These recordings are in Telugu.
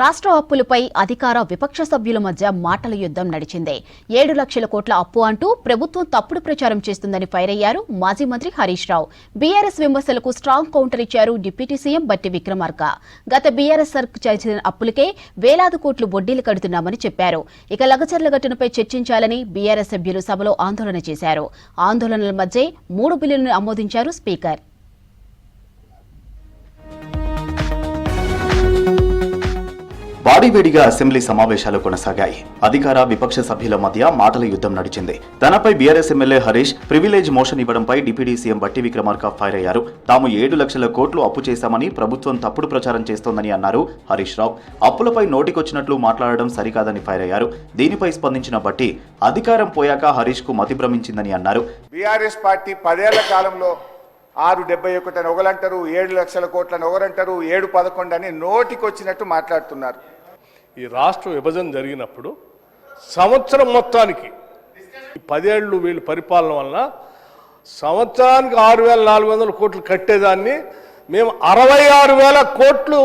రాష్ట్ర అప్పులపై అధికార విపక్ష సభ్యుల మధ్య మాటల యుద్ధం నడిచింది. 7 లక్షల కోట్ల అప్పు అంటూ ప్రభుత్వం తప్పుడు ప్రచారం చేస్తుందని ఫైర్ అయ్యారు మాజీ మంత్రి హరీష్ రావు. బీఆర్ఎస్ విమర్శలకు స్ట్రాంగ్ కౌంటర్ ఇచ్చారు డిప్యూటీ సీఎం బట్టి విక్రమార్క. గత బీఆర్ఎస్ సర్కారు చేసిన అప్పులకే వేలాది కోట్లు వడ్డీలు కడుతున్నామని చెప్పారు. ఇక లగచర్ల ఘటనపై చర్చించాలని బీఆర్ఎస్ సభ్యులు సభలో ఆందోళన చేశారు. ఆందోళనల మధ్య 3 బిల్లులను ఆమోదించారు స్పీకర్. వాడివేడిగా అసెంబ్లీ సమావేశాలు కొనసాగాయి. అధికార విపక్ష సభ్యుల మధ్య మాటల యుద్ధం నడిచింది. తనపై BRS MLA Harish privilege motion ఇవ్వడంపై deputy CM Bhatti Vikramarka fire అయ్యారు. తాము 7 లక్షల కోట్లు అప్పు చేశామని ప్రభుత్వం తప్పుడు ప్రచారం చేస్తోందని అన్నారు హరీష్ రావు. అప్పులపై నోటికొచ్చినట్లు మాట్లాడడం సరికాదని ఫైర్ అయ్యారు. దీనిపై స్పందించిన బట్టి అధికారం పోయాక హరీష్ కు మతి భ్రమించిందని అన్నారు. బీఆర్ఎస్ పార్టీ 10 ఏళ్ల కాలంలో 671 అని ఒకరంటారు, 7 లక్షల కోట్లని ఒకరంటారు, 711 అని నోటికొచ్చినట్టు మాట్లాడుతున్నారు. ఈ రాష్ట్ర విభజన జరిగినప్పుడు సంవత్సరం మొత్తానికి 10 ఏళ్ళు వీళ్ళు పరిపాలన వలన సంవత్సరానికి 6,400 కోట్లు కట్టేదాన్ని మేము 66,000 కోట్లు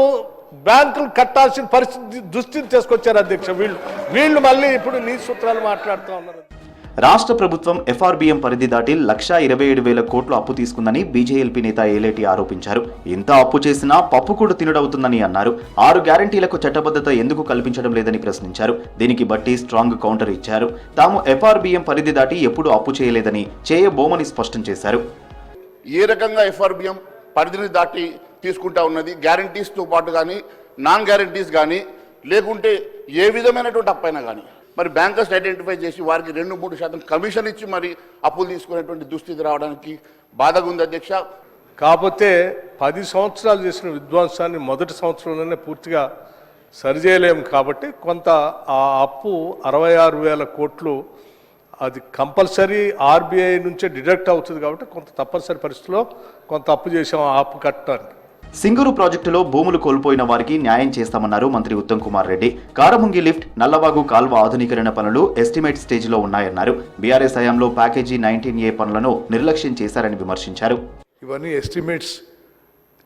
బ్యాంకులు కట్టాల్సిన పరిస్థితి దుస్థితి తీసుకొచ్చారు అధ్యక్ష. వీళ్ళు మళ్ళీ ఇప్పుడు నీ సూత్రాలు మాట్లాడుతూ ఉన్నారు. రాష్ట్ర ప్రభుత్వం ఎఫ్ఆర్బీఎం పరిధి దాటి 1,27,000 కోట్లు అప్పు తీసుకుందని బీజేఎల్పీ నేత ఏలేటి ఆరోపించారు. ఇంత అప్పు చేసినా పప్పు కూడా తినడవుతుందని అన్నారు. 6 గ్యారంటీలకు చట్టబద్ధత ఎందుకు కల్పించడం లేదని ప్రశ్నించారు. దీనికి బట్టి స్ట్రాంగ్ కౌంటర్ ఇచ్చారు. తాము ఎఫ్ఆర్బీఎం పరిధి దాటి ఎప్పుడూ అప్పు చేయలేదని చేయబోమని స్పష్టం చేశారు. ఏ రకంగా ఎఫ్ఆర్బీఎం పరిధిని దాటి తీసుకుంటా ఉన్నది, గ్యారంటీస్తో పాటు కానీ నాన్ గ్యారంటీస్ కానీ లేకుంటే ఏ విధమైనటువంటి అప్పైనా కానీ మరి బ్యాంకర్స్ ఐడెంటిఫై చేసి వారికి 2-3% కమిషన్ ఇచ్చి మరి అప్పులు తీసుకునేటువంటి దుస్థితి రావడానికి బాధగా ఉంది అధ్యక్ష. కాకపోతే 10 సంవత్సరాలు చేసిన విధ్వంసాన్ని మొదటి సంవత్సరంలోనే పూర్తిగా సరిచేయలేము కాబట్టి కొంత ఆ అప్పు 66,000 కోట్లు అది కంపల్సరీ ఆర్బీఐ నుంచే డిడక్ట్ అవుతుంది కాబట్టి కొంత తప్పనిసరి పరిస్థితిలో కొంత అప్పు చేసాం ఆ అప్పు కట్టడానికి. సింగూరు ప్రాజెక్టులో భూములు కోల్పోయిన వారికి న్యాయం చేస్తామన్నారు మంత్రి ఉత్తమ్ కుమార్ రెడ్డి. కారముంగి లిఫ్ట్, నల్లవాగు కాల్వ ఆధునీకరణ పనులు ఎస్టిమేట్ స్టేజ్లో ఉన్నాయన్నారు. బీఆర్ఎస్ హయాంలో ప్యాకేజీ 19A పనులను నిర్లక్ష్యం చేశారని విమర్శించారు. ఇవన్నీ ఎస్టిమేట్స్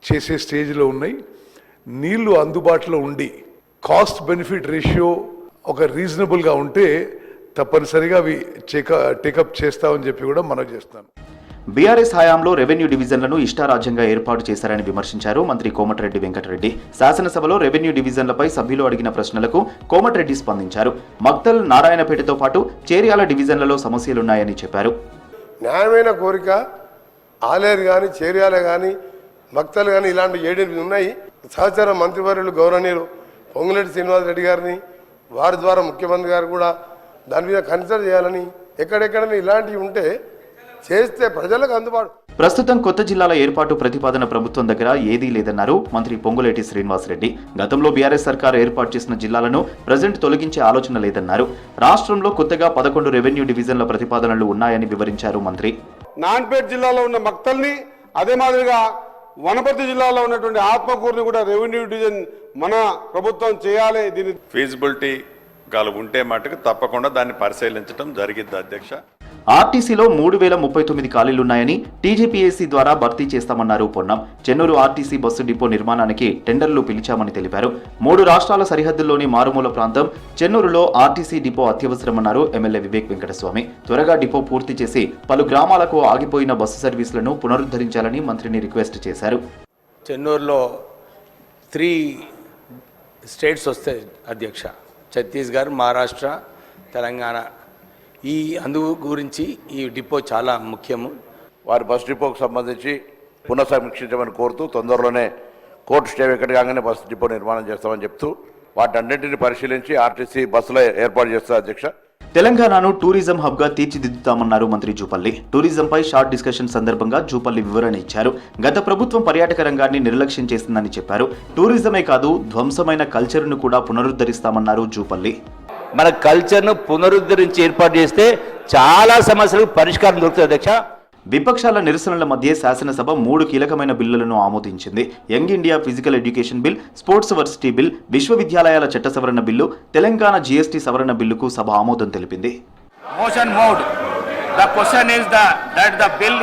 చేసే స్టేజ్లో ఉన్నాయి. నీళ్లు అందుబాటులో ఉండి కాస్ట్ బెనిఫిట్ రేషియో ఒక రీజనబుల్గా ఉంటే తప్పనిసరిగా అవి టేకప్ చేస్తామని చెప్పి కూడా మనకు చేస్తున్నాను. బీఆర్ఎస్ హయాంలో రెవెన్యూ డివిజన్లను ఇష్టారాజ్యంగా ఏర్పాటు చేశారని విమర్శించారు మంత్రి కోమటిరెడ్డి వెంకటరెడ్డి. శాసనసభలో రెవెన్యూ డివిజన్లపై సభ్యులు అడిగిన ప్రశ్నలకు కోమటిరెడ్డి స్పందించారు. మక్తల్, నారాయణపేటతో పాటు చేర్యాల డివిజన్లలో సమస్యలున్నాయని చెప్పారు. న్యాయమైన కోరిక ఆలేరు కానీ, చేర్యాల కానీ, మక్తలు కానీ ఇలాంటి 7 ఉన్నాయి. సహచర మంత్రివర్యులు గౌరవనీయులు పొంగులేటి శ్రీనివాసరెడ్డి గారిని వారి ద్వారా ముఖ్యమంత్రి గారు కూడా దాని మీద కన్సిడర్ చేయాలని, ఎక్కడెక్కడైనా ఇలాంటివి ఉంటే చేస్తే ప్రజలకు అందుబాటు. ప్రస్తుతం కొత్త జిల్లాల ఏర్పాటు ప్రతిపాదన ప్రభుత్వం దగ్గర ఏదీ లేదన్నారు మంత్రి పొంగులేటి శ్రీనివాసరెడ్డి. గతంలో బీఆర్ఎస్ సర్కార్ ఏర్పాటు చేసిన జిల్లాలను ప్రజెంట్ తొలగించే ఆలోచన లేదన్నారు. రాష్ట్రంలో కొత్తగా 11 రెవెన్యూ డివిజన్ల ప్రతిపాదనలు ఉన్నాయని వివరించారు మంత్రి. నాన్పేట్ జిల్లాలో ఉన్న మక్తల్ని, అదే మాదిరిగా వనపర్తి జిల్లాలో ఉన్నటువంటి ఆత్మకూరుని కూడా రెవెన్యూ డివిజన్ మన ప్రభుత్వం చేయాలి. దీని ఫీజిబిలిటీ ఉంటే మటుకు తప్పకుండా దాన్ని పరిశీలించడం జరిగింది అధ్యక్ష. ఆర్టీసీలో 3,039 ఖాళీలున్నాయని టీజీపీఎస్సీ ద్వారా భర్తీ చేస్తామన్నారు Ponnam. Chennur RTC bus depot నిర్మాణానికి టెండర్లు పిలిచామని తెలిపారు. 3 రాష్ట్రాల సరిహద్దుల్లోని మారుమూల ప్రాంతం చెన్నూరులో ఆర్టీసీ డిపో అత్యవసరమన్నారు ఎమ్మెల్యే వివేక్ వెంకటస్వామి. త్వరగా డిపో పూర్తి చేసి పలు గ్రామాలకు ఆగిపోయిన బస్సు సర్వీసులను పునరుద్ధరించాలని మంత్రిని రిక్వెస్ట్ చేశారు. చెన్నూరులో 3 స్టేట్స్ వస్తాయి అధ్యక్ష, ఛత్తీస్గఢ్, మహారాష్ట్ర, తెలంగాణ. ఈ అందు గురించి ఈ డిపో చాలా ముఖ్యము. వారి బస్ డిపోకు సంబంధించి పునఃసమీక్షించమని కోరుతూ తొందరలోనే కోర్టు స్టే వెంకట కాగానే బస్ డిపో నిర్మాణం చేస్తామని చెప్తూ వాటన్నింటినీ పరిశీలించి ఆర్టీసీ బస్సులో ఏర్పాటు చేస్తారు అధ్యక్ష. తెలంగాణను టూరిజం హబ్గా తీర్చిదిద్దుతామన్నారు మంత్రి జూపల్లి. టూరిజంపై షార్ట్ డిస్కషన్ సందర్భంగా జూపల్లి వివరణ ఇచ్చారు. గత ప్రభుత్వం పర్యాటక రంగాన్ని నిర్లక్ష్యం చేసిందని చెప్పారు. టూరిజమే కాదు, ధ్వంసమైన కల్చర్ను కూడా పునరుద్ధరిస్తామన్నారు జూపల్లి. మన కల్చర్ను పునరుద్ధరించి ఏర్పాటు చేస్తే చాలా సమస్యలకు పరిష్కారం దొరుకుతుంది అధ్యక్ష. విపక్షాల నిరసనల మధ్య శాసనసభ 3 కీలకమైన బిల్లులను ఆమోదించింది. Young India physical education bill, sports varsity bill, విశ్వవిద్యాలయాల చట్ట సవరణ బిల్లు, తెలంగాణ జీఎస్టీ సవరణ బిల్లుకు సభ ఆమోదం తెలిపింది. Motion mode. The question is that the bill